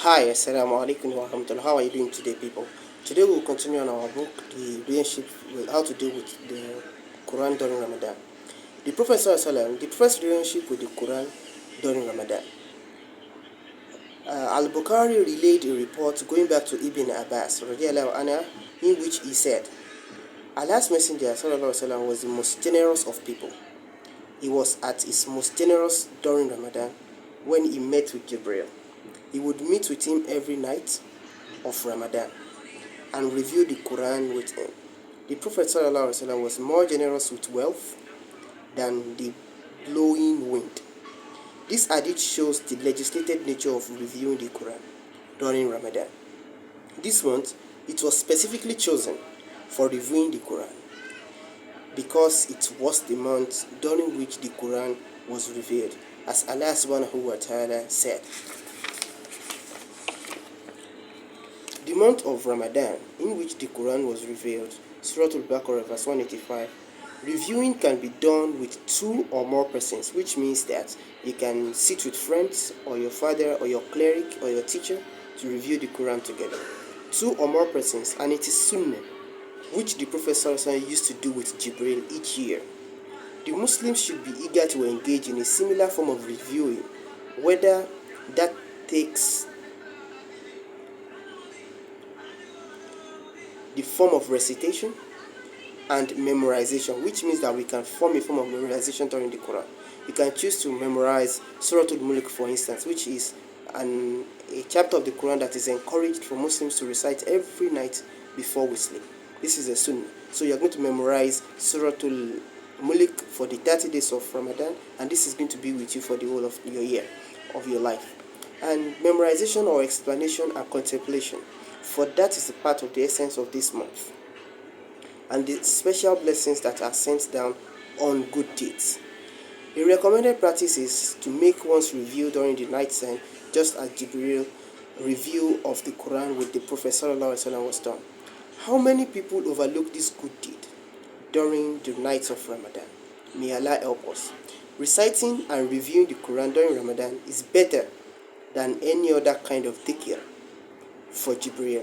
Hi, assalamu alaikum wa rahmatullah. How are you doing today, people? Today we'll continue on our book, the relationship with how to deal with the Quran during Ramadan. The Prophet ﷺ, the first relationship with the Quran during Ramadan. Al-Bukhari relayed a report going back to Ibn Abbas, radiallahu anhu, in which he said, Allah's Messenger ﷺ was the most generous of people. He was at his most generous during Ramadan when he met with Jibril. He would meet with him every night of Ramadan and review the Quran with him. The Prophet ﷺ was more generous with wealth than the blowing wind. This hadith shows the legislated nature of reviewing the Quran during Ramadan. This month, it was specifically chosen for reviewing the Quran because it was the month during which the Quran was revealed, as Allah subhanahu wa ta'ala said. The month of Ramadan, in which the Quran was revealed, Surah Al-Baqarah verse 185, reviewing can be done with two or more persons, which means that you can sit with friends or your father or your cleric or your teacher to review the Quran together. Two or more persons, and it is Sunnah, which the Prophet ﷺ used to do with Jibril each year. The Muslims should be eager to engage in a similar form of reviewing, whether that takes the form of recitation and memorization, which means that we can form a form of memorization during the Quran. You can choose to memorize Surah Al-Mulk, for instance, which is a chapter of the Quran that is encouraged for Muslims to recite every night before we sleep. This is a sunnah. So you're going to memorize Surah Al-Mulk for the 30 days of Ramadan, and this is going to be with you for the whole of your year, of your life. And memorization or explanation and contemplation, for that is a part of the essence of this month, and the special blessings that are sent down on good deeds. A recommended practice is to make one's review during the night time, just as Jibril review of the Quran with the Prophet ﷺ was done. How many people overlook this good deed during the nights of Ramadan? May Allah help us. Reciting and reviewing the Quran during Ramadan is better than any other kind of dhikr, for Jibril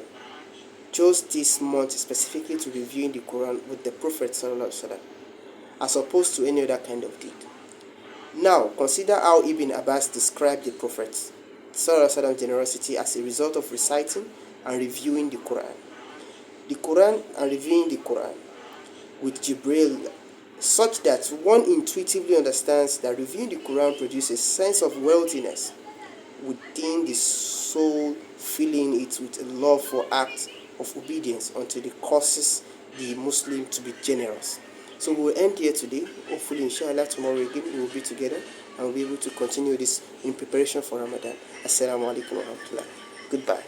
chose this month specifically to reviewing the Quran with the Prophet ﷺ, as opposed to any other kind of deed. Now, consider how Ibn Abbas described the Prophet ﷺ's generosity as a result of reciting and reviewing the Quran. The Quran and reviewing the Quran with Jibril, such that one intuitively understands that reviewing the Quran produces a sense of wealthiness within the soul, filling it with a love for acts of obedience until it causes the Muslim to be generous. So we will end here today. Hopefully, inshallah, tomorrow again we will be together and we'll be able to continue this in preparation for Ramadan. Assalamu alaikum wa rahmatullah. Goodbye.